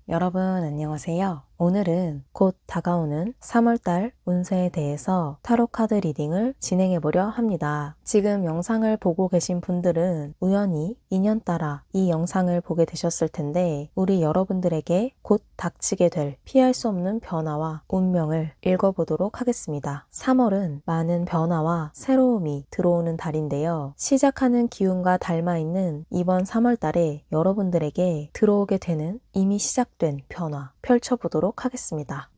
여러분 안녕하세요. 오늘은 곧 다가오는 3월달 운세에 대해서 타로 카드 리딩을 진행해 보려 합니다. 지금 영상을 보고 계신 분들은 우연히 인연따라 이 영상을 보게 되셨을 텐데 우리 여러분들에게 곧 닥치게 될 피할 수 없는 변화와 운명을 읽어보도록 하겠습니다. 3월은 많은 변화와 새로움이 들어오는 달인데요. 시작하는 기운과 닮아있는 이번 3월달에 여러분들에게 들어오게 되는 이미 시작된 변화 펼쳐보도록 하겠습니다.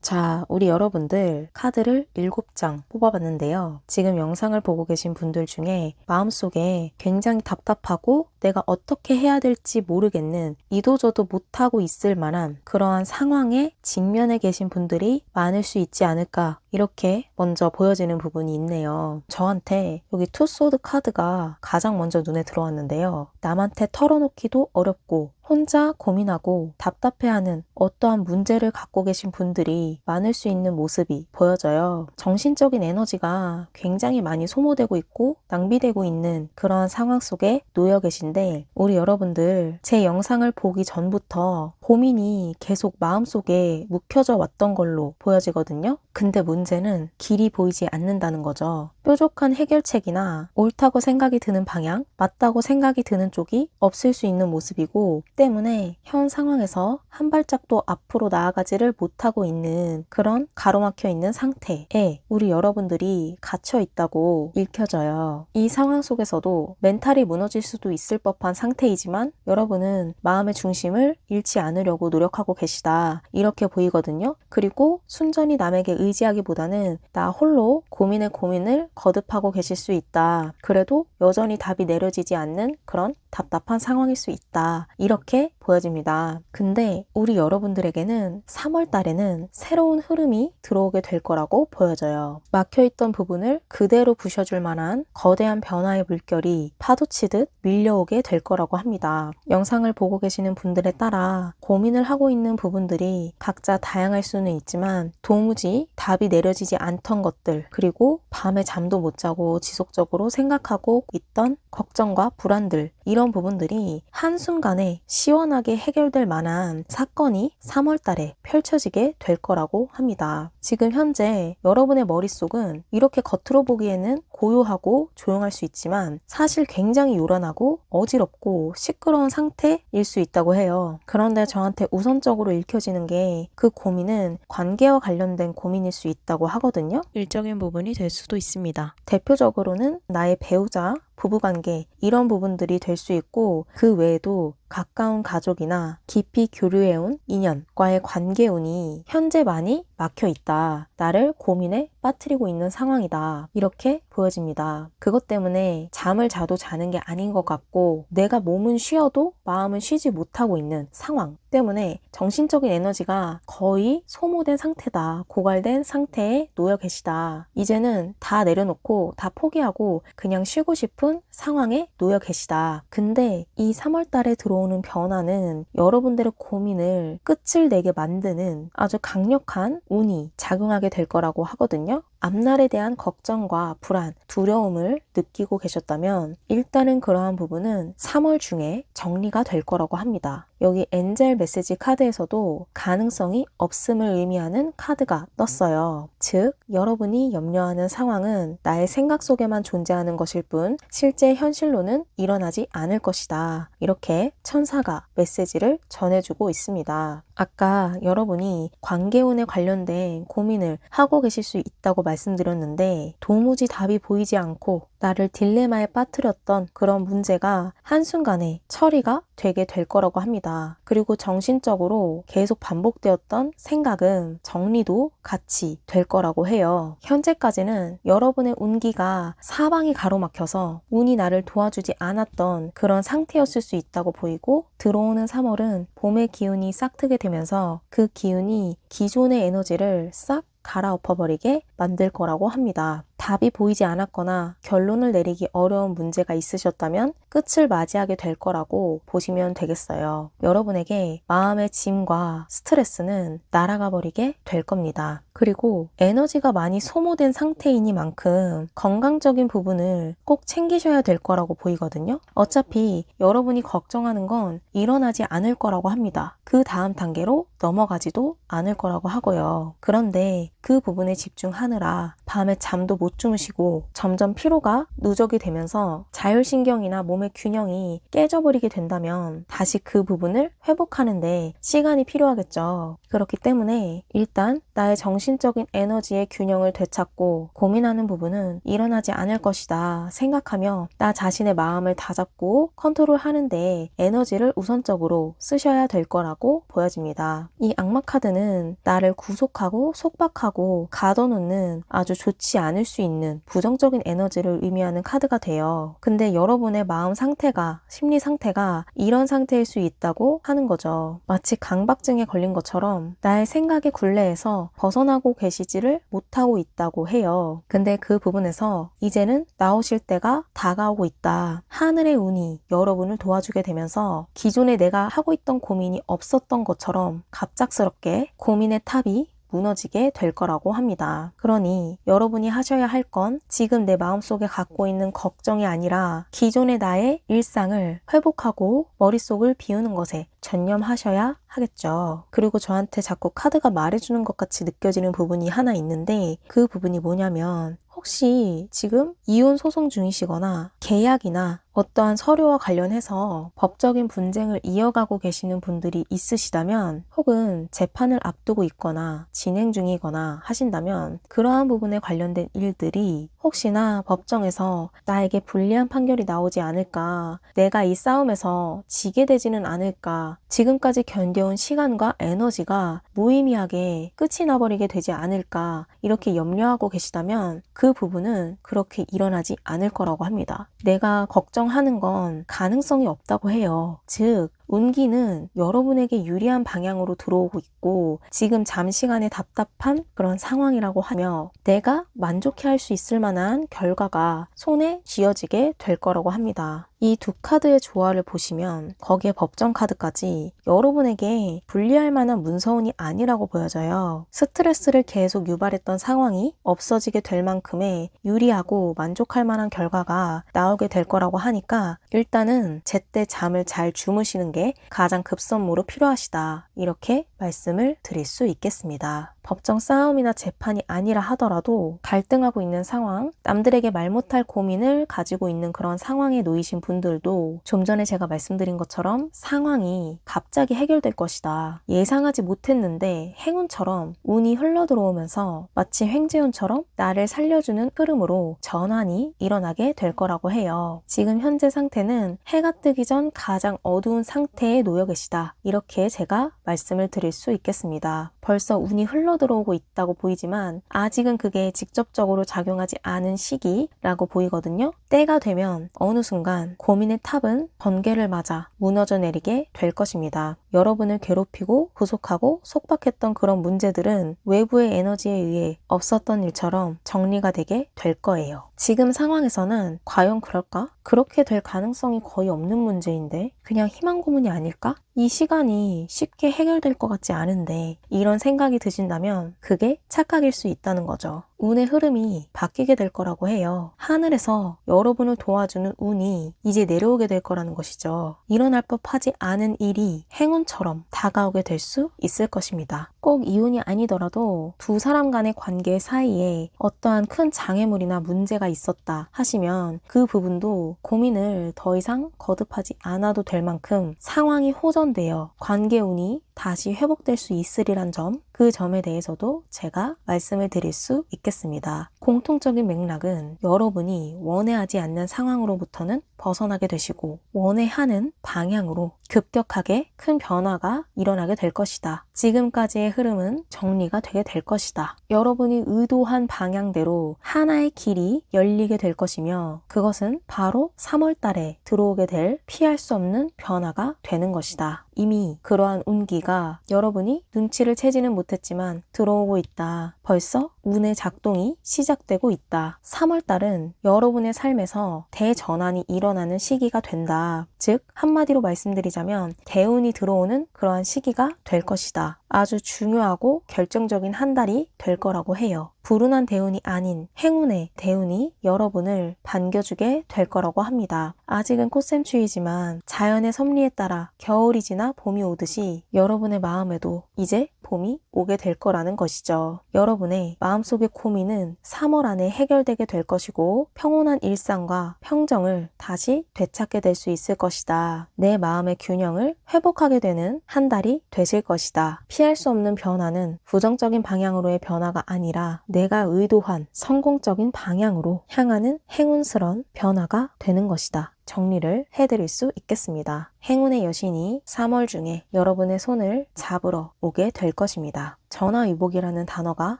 자, 우리 여러분들 카드를 7장 뽑아봤는데요. 지금 영상을 보고 계신 분들 중에 마음속에 굉장히 답답하고 내가 어떻게 해야 될지 모르겠는 이도저도 못하고 있을 만한 그러한 상황에 직면해 계신 분들이 많을 수 있지 않을까 이렇게 먼저 보여지는 부분이 있네요. 저한테 여기 투소드 카드가 가장 먼저 눈에 들어왔는데요. 남한테 털어놓기도 어렵고 혼자 고민하고 답답해하는 어떠한 문제를 갖고 계신 분들이 많을 수 있는 모습이 보여져요. 정신적인 에너지가 굉장히 많이 소모되고 있고 낭비되고 있는 그런 상황 속에 놓여 계신데 우리 여러분들 제 영상을 보기 전부터 고민이 계속 마음속에 묵혀져 왔던 걸로 보여지거든요. 근데 문제는 길이 보이지 않는다는 거죠. 뾰족한 해결책이나 옳다고 생각이 드는 방향, 맞다고 생각이 드는 쪽이 없을 수 있는 모습이고 때문에 현 상황에서 한 발짝도 앞으로 나아가지를 못하고 있는 그런 가로막혀 있는 상태에 우리 여러분들이 갇혀 있다고 읽혀져요. 이 상황 속에서도 멘탈이 무너질 수도 있을 법한 상태이지만 여러분은 마음의 중심을 잃지 않으려고 노력하고 계시다. 이렇게 보이거든요. 그리고 순전히 남에게 의지하기보다는 나 홀로 고민의 고민을 거듭하고 계실 수 있다. 그래도 여전히 답이 내려지지 않는 그런 답답한 상황일 수 있다. 이렇게 보여집니다. 근데 우리 여러분들에게는 3월 달에는 새로운 흐름이 들어오게 될 거라고 보여져요. 막혀있던 부분을 그대로 부셔줄 만한 거대한 변화의 물결이 파도치듯 밀려오게 될 거라고 합니다. 영상을 보고 계시는 분들에 따라 고민을 하고 있는 부분들이 각자 다양할 수는 있지만 도무지 답이 내려지지 않던 것들 그리고 밤에 잠도 못 자고 지속적으로 생각하고 있던 걱정과 불안들 이런 부분들이 한순간에 시원하게 해결될 만한 사건이 3월 달에 펼쳐지게 될 거라고 합니다. 지금 현재 여러분의 머릿속은 이렇게 겉으로 보기에는 고요하고 조용할 수 있지만 사실 굉장히 요란하고 어지럽고 시끄러운 상태일 수 있다고 해요. 그런데 저한테 우선적으로 읽혀지는 게 그 고민은 관계와 관련된 고민일 수 있다고 하거든요. 일적인 부분이 될 수도 있습니다. 대표적으로는 나의 배우자, 부부관계 이런 부분들이 될 수 있고 그 외에도 가까운 가족이나 깊이 교류해온 인연과의 관계운이 현재 많이 막혀 있다. 나를 고민에 빠뜨리고 있는 상황이다. 이렇게 보여집니다. 그것 때문에 잠을 자도 자는 게 아닌 것 같고 내가 몸은 쉬어도 마음은 쉬지 못하고 있는 상황 때문에 정신적인 에너지가 거의 소모된 상태다. 고갈된 상태에 놓여 계시다. 이제는 다 내려놓고 다 포기하고 그냥 쉬고 싶은 상황에 놓여 계시다. 근데 이 3월 달에 들어오는 변화는 여러분들의 고민을 끝을 내게 만드는 아주 강력한 운이 작용하게 될 거라고 하거든요. 앞날에 대한 걱정과 불안, 두려움을 느끼고 계셨다면 일단은 그러한 부분은 3월 중에 정리가 될 거라고 합니다. 여기 엔젤 메시지 카드에서도 가능성이 없음을 의미하는 카드가 떴어요. 즉, 여러분이 염려하는 상황은 나의 생각 속에만 존재하는 것일 뿐 실제 현실로는 일어나지 않을 것이다. 이렇게 천사가 메시지를 전해주고 있습니다. 아까 여러분이 관계운에 관련된 고민을 하고 계실 수 있다고 말씀드렸는데 도무지 답이 보이지 않고 나를 딜레마에 빠뜨렸던 그런 문제가 한순간에 처리가 되게 될 거라고 합니다. 그리고 정신적으로 계속 반복되었던 생각은 정리도 같이 될 거라고 해요. 현재까지는 여러분의 운기가 사방이 가로막혀서 운이 나를 도와주지 않았던 그런 상태였을 수 있다고 보이고 들어오는 3월은 봄의 기운이 싹트게 되면서 그 기운이 기존의 에너지를 싹 갈아엎어버리게 만들 거라고 합니다. 답이 보이지 않았거나 결론을 내리기 어려운 문제가 있으셨다면 끝을 맞이하게 될 거라고 보시면 되겠어요. 여러분에게 마음의 짐과 스트레스는 날아가 버리게 될 겁니다. 그리고 에너지가 많이 소모된 상태이니만큼 건강적인 부분을 꼭 챙기셔야 될 거라고 보이거든요. 어차피 여러분이 걱정하는 건 일어나지 않을 거라고 합니다. 그 다음 단계로 넘어가지도 않을 거라고 하고요. 그런데 그 부분에 집중하느라 밤에 잠도 못 주무시고 점점 피로가 누적이 되면서 자율신경이나 몸의 균형이 깨져버리게 된다면 다시 그 부분을 회복하는데 시간이 필요하겠죠. 그렇기 때문에 일단 나의 정신적인 에너지의 균형을 되찾고 고민하는 부분은 일어나지 않을 것이다 생각하며 나 자신의 마음을 다잡고 컨트롤하는데 에너지를 우선적으로 쓰셔야 될 거라고 보여집니다. 이 악마 카드는 나를 구속하고 속박하고 가둬놓는 아주 좋지 않을 수 있는 부정적인 에너지를 의미하는 카드가 돼요. 근데 여러분의 마음 상태가, 심리 상태가 이런 상태일 수 있다고 하는 거죠. 마치 강박증에 걸린 것처럼 나의 생각의 굴레에서 벗어나고 계시지를 못하고 있다고 해요. 근데 그 부분에서 이제는 나오실 때가 다가오고 있다. 하늘의 운이 여러분을 도와주게 되면서 기존에 내가 하고 있던 고민이 없었던 것처럼 갑작스럽게 고민의 탑이 무너지게 될 거라고 합니다. 그러니 여러분이 하셔야 할 건 지금 내 마음속에 갖고 있는 걱정이 아니라 기존의 나의 일상을 회복하고 머릿속을 비우는 것에 전념하셔야 하겠죠. 그리고 저한테 자꾸 카드가 말해주는 것 같이 느껴지는 부분이 하나 있는데 그 부분이 뭐냐면 혹시 지금 이혼 소송 중이시거나 계약이나 어떠한 서류와 관련해서 법적인 분쟁을 이어가고 계시는 분들이 있으시다면 혹은 재판을 앞두고 있거나 진행 중이거나 하신다면 그러한 부분에 관련된 일들이 혹시나 법정에서 나에게 불리한 판결이 나오지 않을까, 내가 이 싸움에서 지게 되지는 않을까, 지금까지 견뎌온 시간과 에너지가 무의미하게 끝이 나버리게 되지 않을까 이렇게 염려하고 계시다면 그 부분은 그렇게 일어나지 않을 거라고 합니다. 내가 걱정하는 건 가능성이 없다고 해요. 즉 운기는 여러분에게 유리한 방향으로 들어오고 있고 지금 잠시간의 답답한 그런 상황이라고 하며 내가 만족해할 수 있을 만한 결과가 손에 쥐어지게 될 거라고 합니다. 이 두 카드의 조화를 보시면 거기에 법정 카드까지 여러분에게 불리할 만한 문서운이 아니라고 보여져요. 스트레스를 계속 유발했던 상황이 없어지게 될 만큼의 유리하고 만족할 만한 결과가 나오게 될 거라고 하니까 일단은 제때 잠을 잘 주무시는 게 가장 급선무로 필요하시다. 이렇게 말씀을 드릴 수 있겠습니다. 법정 싸움이나 재판이 아니라 하더라도 갈등하고 있는 상황, 남들에게 말 못할 고민을 가지고 있는 그런 상황에 놓이신 분들도 좀 전에 제가 말씀드린 것처럼 상황이 갑자기 해결될 것이다. 예상하지 못했는데 행운처럼 운이 흘러들어오면서 마치 횡재운처럼 나를 살려주는 흐름으로 전환이 일어나게 될 거라고 해요. 지금 현재 상태는 해가 뜨기 전 가장 어두운 상태에 놓여 계시다. 이렇게 제가 말씀을 드릴 수 있겠습니다. 벌써 운이 흘러들어오고 있다고 보이지만 아직은 그게 직접적으로 작용하지 않은 시기라고 보이거든요. 때가 되면 어느 순간 고민의 탑은 번개를 맞아 무너져 내리게 될 것입니다. 여러분을 괴롭히고 구속하고 속박했던 그런 문제들은 외부의 에너지에 의해 없었던 일처럼 정리가 되게 될 거예요. 지금 상황에서는 과연 그럴까? 그렇게 될 가능성이 거의 없는 문제인데 그냥 희망 고문이 아닐까? 이 시간이 쉽게 해결될 것 같지 않은데 이런 생각이 드신다면 그게 착각일 수 있다는 거죠. 운의 흐름이 바뀌게 될 거라고 해요. 하늘에서 여러분을 도와주는 운이 이제 내려오게 될 거라는 것이죠. 일어날 법하지 않은 일이 행운처럼 다가오게 될 수 있을 것입니다. 꼭 이혼이 아니더라도 두 사람 간의 관계 사이에 어떠한 큰 장애물이나 문제가 있었다 하시면 그 부분도 고민을 더 이상 거듭하지 않아도 될 만큼 상황이 호전되어 관계 운이 다시 회복될 수 있으리란 점, 그 점에 대해서도 제가 말씀을 드릴 수 있겠습니다. 공통적인 맥락은 여러분이 원해하지 않는 상황으로부터는 벗어나게 되시고 원해하는 방향으로 급격하게 큰 변화가 일어나게 될 것이다. 지금까지의 흐름은 정리가 되게 될 것이다. 여러분이 의도한 방향대로 하나의 길이 열리게 될 것이며 그것은 바로 3월 달에 들어오게 될 피할 수 없는 변화가 되는 것이다. 이미 그러한 운기가 여러분이 눈치를 채지는 못했지만 들어오고 있다. 벌써 운의 작동이 시작되고 있다. 3월달은 여러분의 삶에서 대전환이 일어나는 시기가 된다. 즉 한마디로 말씀드리자면 대운이 들어오는 그러한 시기가 될 것이다. 아주 중요하고 결정적인 한 달이 될 거라고 해요. 불운한 대운이 아닌 행운의 대운이 여러분을 반겨주게 될 거라고 합니다. 아직은 꽃샘추위지만 자연의 섭리에 따라 겨울이 지나 봄이 오듯이 여러분의 마음에도 이제 봄이 오게 될 거라는 것이죠. 여러분의 마음속의 고민은 3월 안에 해결되게 될 것이고 평온한 일상과 평정을 다시 되찾게 될 수 있을 것이다. 내 마음의 균형을 회복하게 되는 한 달이 되실 것이다. 피할 수 없는 변화는 부정적인 방향으로의 변화가 아니라 내가 의도한 성공적인 방향으로 향하는 행운스러운 변화가 되는 것이다. 정리를 해드릴 수 있겠습니다. 행운의 여신이 3월 중에 여러분의 손을 잡으러 오게 될 것입니다. 전화위복이라는 단어가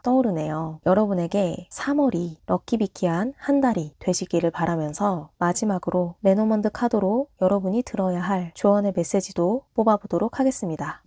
떠오르네요. 여러분에게 3월이 럭키비키한 한 달이 되시기를 바라면서 마지막으로 레노먼드 카드로 여러분이 들어야 할 조언의 메시지도 뽑아보도록 하겠습니다.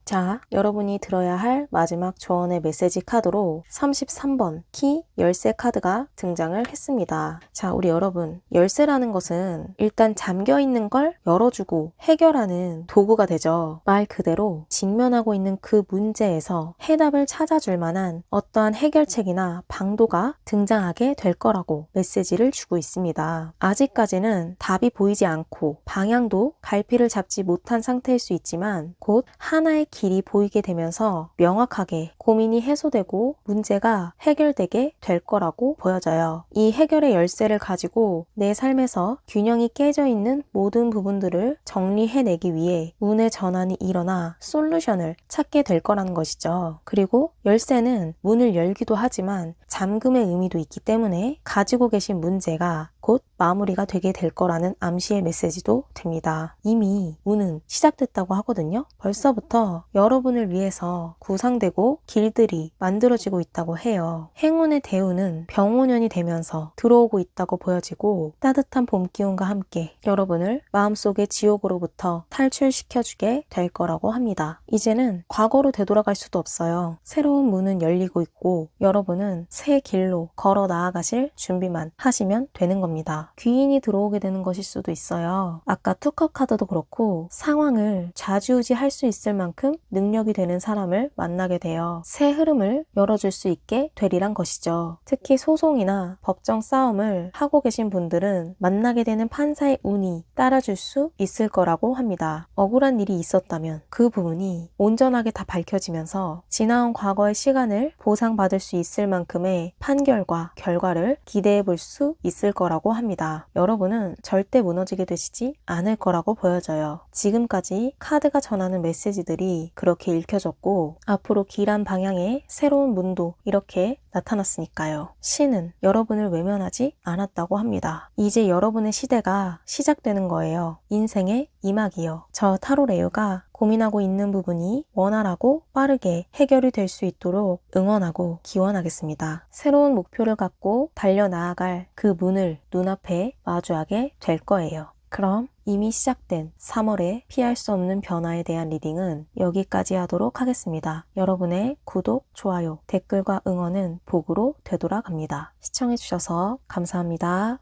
자, 여러분이 들어야 할 마지막 조언의 메시지 카드로 33번 키 열쇠 카드가 등장을 했습니다. 자, 우리 여러분, 열쇠라는 것은 일단 잠겨있는 걸 열어주고 해결하는 도구가 되죠. 말 그대로 직면하고 있는 그 문제에서 해답을 찾아줄 만한 어떠한 해결책이나 방도가 등장하게 될 거라고 메시지를 주고 있습니다. 아직까지는 답이 보이지 않고 방향도 갈피를 잡지 못한 상태일 수 있지만 곧 하나의 길이 보이게 되면서 명확하게 고민이 해소되고 문제가 해결되게 될 거라고 보여져요. 이 해결의 열쇠를 가지고 내 삶에서 균형이 깨져 있는 모든 부분들을 정리해내기 위해 운의 전환이 일어나 솔루션을 찾게 될 거라는 것이죠. 그리고 열쇠는 문을 열기도 하지만 잠금의 의미도 있기 때문에 가지고 계신 문제가 곧 마무리가 되게 될 거라는 암시의 메시지도 됩니다. 이미 운은 시작됐다고 하거든요. 벌써부터 여러분을 위해서 구상되고 길들이 만들어지고 있다고 해요. 행운의 대운은 병오년이 되면서 들어오고 있다고 보여지고 따뜻한 봄 기운과 함께 여러분을 마음속의 지옥으로부터 탈출시켜주게 될 거라고 합니다. 이제는 과거로 되돌아갈 수도 없어요. 새로운 문은 열리고 있고 여러분은 새 길로 걸어 나아가실 준비만 하시면 되는 겁니다. 귀인이 들어오게 되는 것일 수도 있어요. 아까 투컵 카드도 그렇고 상황을 좌지우지할 수 있을 만큼 능력이 되는 사람을 만나게 되어 새 흐름을 열어줄 수 있게 되리란 것이죠. 특히 소송이나 법정 싸움을 하고 계신 분들은 만나게 되는 판사의 운이 따라줄 수 있을 거라고 합니다. 억울한 일이 있었다면 그 부분이 온전하게 다 밝혀지면서 지나온 과거의 시간을 보상받을 수 있을 만큼의 판결과 결과를 기대해 볼 수 있을 거라고 합니다. 여러분은 절대 무너지게 되시지 않을 거라고 보여져요. 지금까지 카드가 전하는 메시지들이 그렇게 읽혀졌고 앞으로 길한 방향의 새로운 문도 이렇게 나타났으니까요. 신은 여러분을 외면하지 않았다고 합니다. 이제 여러분의 시대가 시작되는 거예요. 인생의 이막이요. 저 타로레오가 고민하고 있는 부분이 원활하고 빠르게 해결이 될 수 있도록 응원하고 기원하겠습니다. 새로운 목표를 갖고 달려나아갈 그 문을 눈앞에 마주하게 될 거예요. 그럼 이미 시작된 3월에 피할 수 없는 변화에 대한 리딩은 여기까지 하도록 하겠습니다. 여러분의 구독, 좋아요, 댓글과 응원은 복으로 되돌아갑니다. 시청해주셔서 감사합니다.